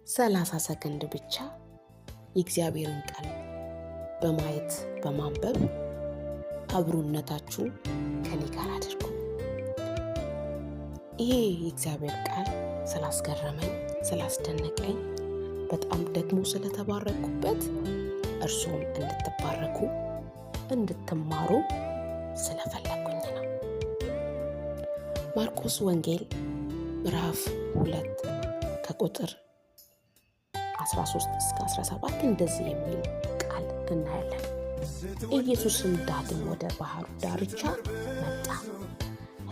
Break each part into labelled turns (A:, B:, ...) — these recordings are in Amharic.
A: 30 ሰከንድ ብቻ የእግዚአብሔርን ቃል በማየት በማንበብ አብሮነታችሁን ከኔ ጋር አድርጉ። ይሄ የእግዚአብሔር ቃል ስላስገረመኝ፣ ስላስደነቀኝ፣ በጣም ደግሞ ስለተባረኩበት እርሱም እንድትባረኩ እንድትማሩ ስለፈለኩኝ ነው። ማርቆስ ወንጌል ምዕራፍ 2 ከቁጥር 13 እስከ 17 እንደዚህ የሚል ቃል እናያለን። ኢየሱስም ዳግም ወደ ባህሩ ዳርቻ መጣ፣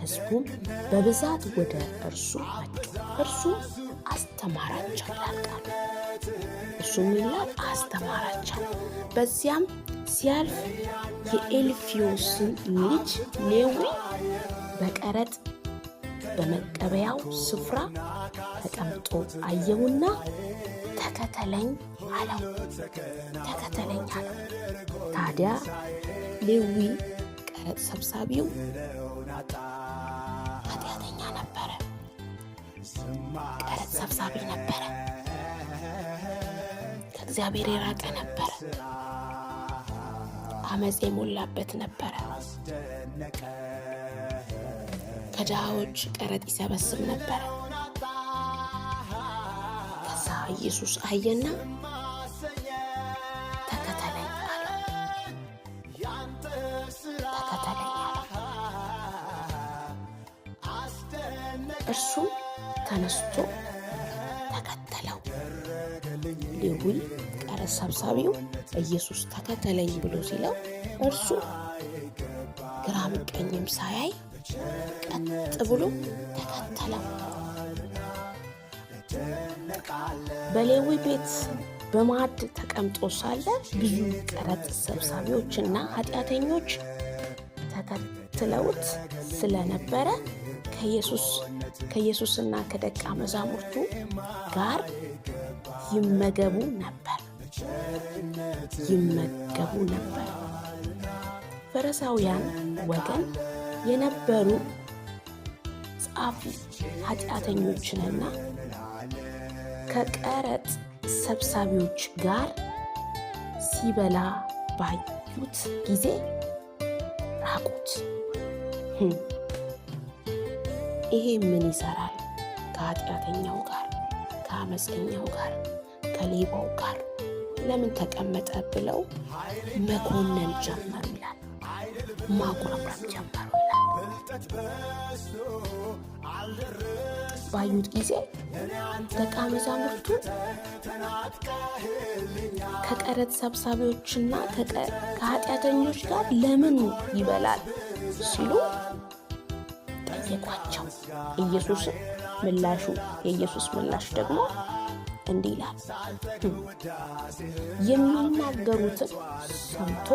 A: ሕዝቡም በብዛት ወደ እርሱ መጡ። እርሱ አስተማራቸው ይላል ቃሉ። እርሱም ይላል አስተማራቸው። በዚያም ሲያልፍ የኤልፍዮስን ልጅ ሌዊ በቀረጥ በመቀበያው ስፍራ ተቀምጦ አየውና ተከተለኝ አለው። ታዲያ ሌዊ ቀረጥ ሰብሳቢው ኃጢአተኛ ነበረ። ቀረጥ ሰብሳቢ ነበረ። ከእግዚአብሔር የራቀ ነበረ። አመፅ የሞላበት ነበረ። ከድሃዎች ቀረጥ ይሰበስብ ነበረ። ከዛ ኢየሱስ አየና ተከተለኝ አለው። እርሱም ተነስቶ ተከተለው። ሌዊ ቀረጥ ሰብሳቢው ኢየሱስ ተከተለኝ ብሎ ሲለው እርሱ ግራም ቀኝም ሳያይ ቀጥ ብሎ ተከተለው። በሌዊ ቤት በማዕድ ተቀምጦ ሳለ ብዙ ቀረጥ ሰብሳቢዎችና ኃጢአተኞች ተከትለውት ስለነበረ ከኢየሱስና ከደቀ መዛሙርቱ ጋር ይመገቡ ነበር። ፈሪሳውያን ወገን የነበሩ ጻፊ ኃጢአተኞችንና ከቀረጥ ሰብሳቢዎች ጋር ሲበላ ባዩት ጊዜ ራቁት። ይሄ ምን ይሰራል? ከኃጢአተኛው ጋር፣ ከአመፀኛው ጋር፣ ከሌባው ጋር ለምን ተቀመጠ ብለው መኮነን ጀመሩ ይላል። ማጉረምረም ጀመሩ ይላል። ባዩት ጊዜ ደቀ መዛሙርቱ ከቀረጥ ሰብሳቢዎችና ከኃጢአተኞች ጋር ለምን ይበላል ሲሉ ጠየቋቸው። የኢየሱስ ምላሽ ደግሞ እንዲህ ይላል። የሚናገሩትን ሰምቶ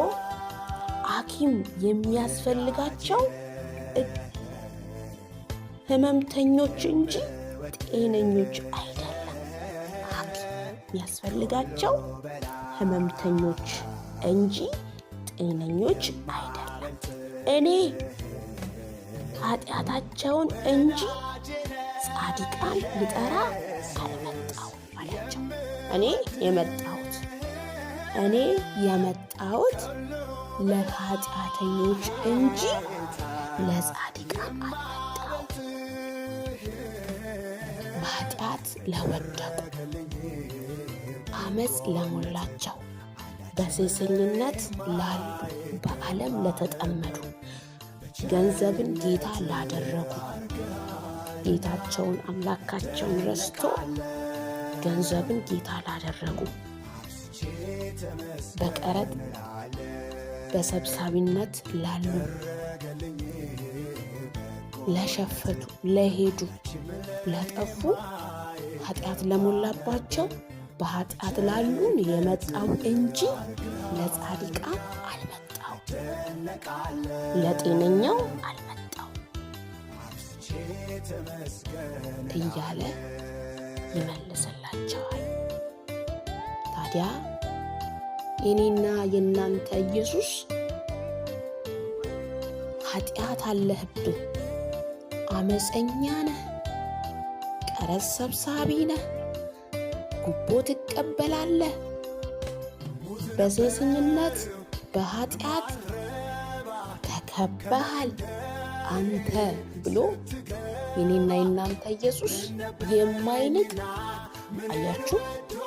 A: ሐኪም የሚያስፈልጋቸው ሕመምተኞች እንጂ ጤነኞች አይደለም። ሐኪም የሚያስፈልጋቸው ሕመምተኞች እንጂ ጤነኞች አይደለም። እኔ ኃጢአታቸውን እንጂ ጻድቃን ልጠራ አልመጣሁም አላቸው። እኔ የመጣሁት ለኃጢአተኞች እንጂ ለጻድቃን አልመጣሁም። በኃጢአት ለወደቁ፣ አመፅ ለሞላቸው፣ በሴሰኝነት ላሉ፣ በዓለም ለተጠመዱ፣ ገንዘብን ጌታ ላደረጉ፣ ጌታቸውን አምላካቸውን ረስቶ ገንዘብን ጌታ ላደረጉ፣ በቀረጥ በሰብሳቢነት ላሉ፣ ለሸፈቱ፣ ለሄዱ፣ ለጠፉ፣ ኃጢአት ለሞላባቸው፣ በኃጢአት ላሉ የመጣው እንጂ ለጻድቃን አልመጣው፣ ለጤነኛው አልመጣው እያለ ይመልስላቸዋል። ታዲያ የኔና የእናንተ ኢየሱስ ኃጢአት አለህብህ፣ አመፀኛ ነህ፣ ቀረጥ ሰብሳቢ ነህ፣ ጉቦ ትቀበላለህ፣ በሴሰኝነት በኃጢአት ተከበሃል አንተ ብሎ የኔና የናንተ ኢየሱስ የማይንቅ አያችሁ፣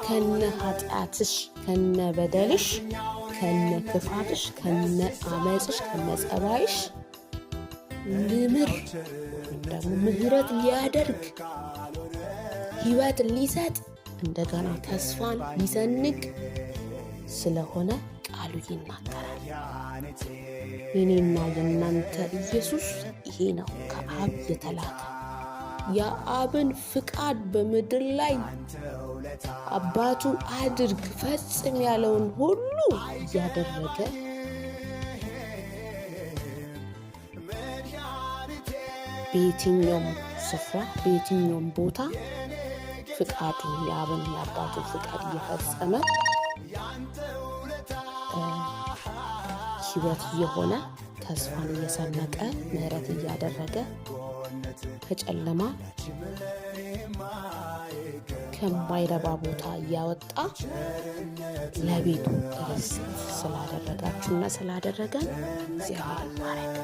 A: ከነ ኃጢአትሽ ከነ በደልሽ ከነ ክፋትሽ ከነ አመጽሽ ከነ ጸባይሽ ልምር ደግሞ ምህረት ሊያደርግ ሕይወት ሊሰጥ እንደገና ተስፋን ሊሰንቅ ስለሆነ ቃሉ ይናገራል። የኔና የናንተ ኢየሱስ ይሄ ነው ከአብ የተላከ የአብን ፍቃድ በምድር ላይ አባቱ አድርግ ፈጽም ያለውን ሁሉ እያደረገ በየትኛውም ስፍራ በየትኛውም ቦታ ፍቃዱን የአብን የአባቱን ፍቃድ እየፈጸመ ሕይወት እየሆነ ተስፋን እየሰነቀ ምህረት እያደረገ ከጨለማ ከማይረባ ቦታ እያወጣ ለቤቱ ርስት ስላደረጋችሁና ስላደረገን እግዚአብሔር ይባረክ።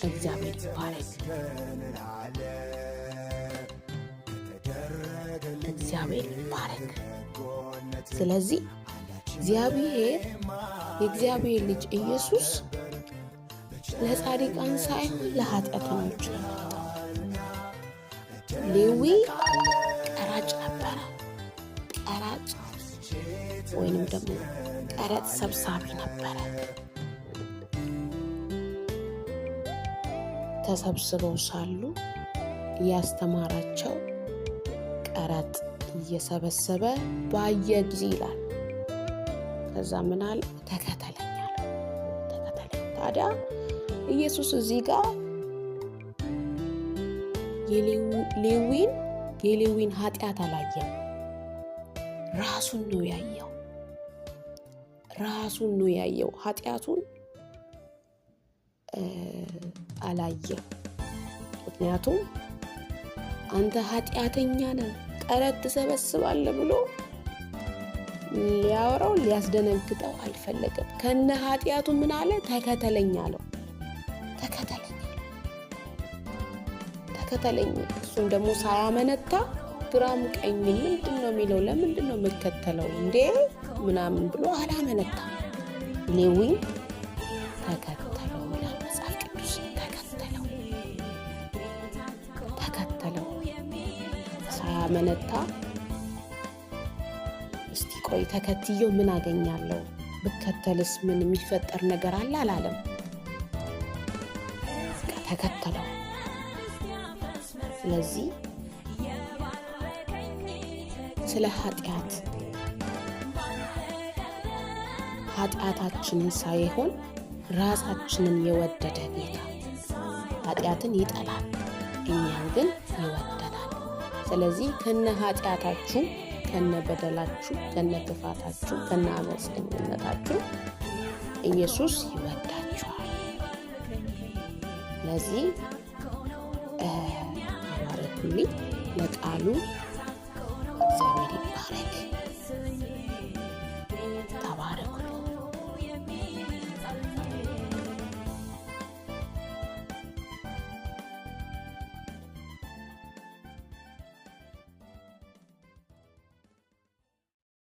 A: እግዚአብሔር ይባረክ። እግዚአብሔር ይባረክ። ስለዚህ የእግዚአብሔር ልጅ ኢየሱስ ለጻድቃን ሳይሆን ለኃጢአተኞች ነው። ሌዊ ቀራጭ ነበረ። ቀራጭ ወይንም ደግሞ ቀረጥ ሰብሳቢ ነበረ። ተሰብስበው ሳሉ እያስተማራቸው ቀረጥ እየሰበሰበ ባየ ጊዜ ይላል ከዛ ምን አለ? ተከተለኝ አለ። ተከተለኝ። ታዲያ ኢየሱስ እዚህ ጋር የሌዊን ኃጢአት አላየም። ራሱን ነው ያየው። ኃጢአቱን አላየም። ምክንያቱም አንተ ኃጢአተኛ ነህ ቀረጥ ትሰበስባለህ ብሎ ሊያወራው ሊያስደነግጠው አልፈለገም። ከነ ኃጢአቱ ምን አለ? ተከተለኝ አለው። ተከተለኝ። እሱም ደግሞ ሳያመነታ ግራም ቀኝ ምንድን ነው የሚለው? ለምንድን ነው የምከተለው እንዴ ምናምን ብሎ አላመነታ። ሌዊን ተከተለው ይላል መጽሐፍ ቅዱስ። ተከተለው ሳያመነታ። እስቲ ቆይ ተከትየው ምን አገኛለሁ? ብከተልስ ምን የሚፈጠር ነገር አለ አላለም። ተከተለው። ስለዚህ ስለ ኃጢአታችንን ሳይሆን ራሳችንን የወደደ ጌታ ኃጢአትን ይጠላል፣ እኛን ግን ይወደናል። ስለዚህ ከነ ኃጢአታችሁ ከነ በደላችሁ ከነ ክፋታችሁ ከነ አመፀኝነታችሁ ኢየሱስ ይወዳችኋል። ስለዚህ ተባረኩልኝ። ለቃሉ እግዚአብሔር ይባረክ።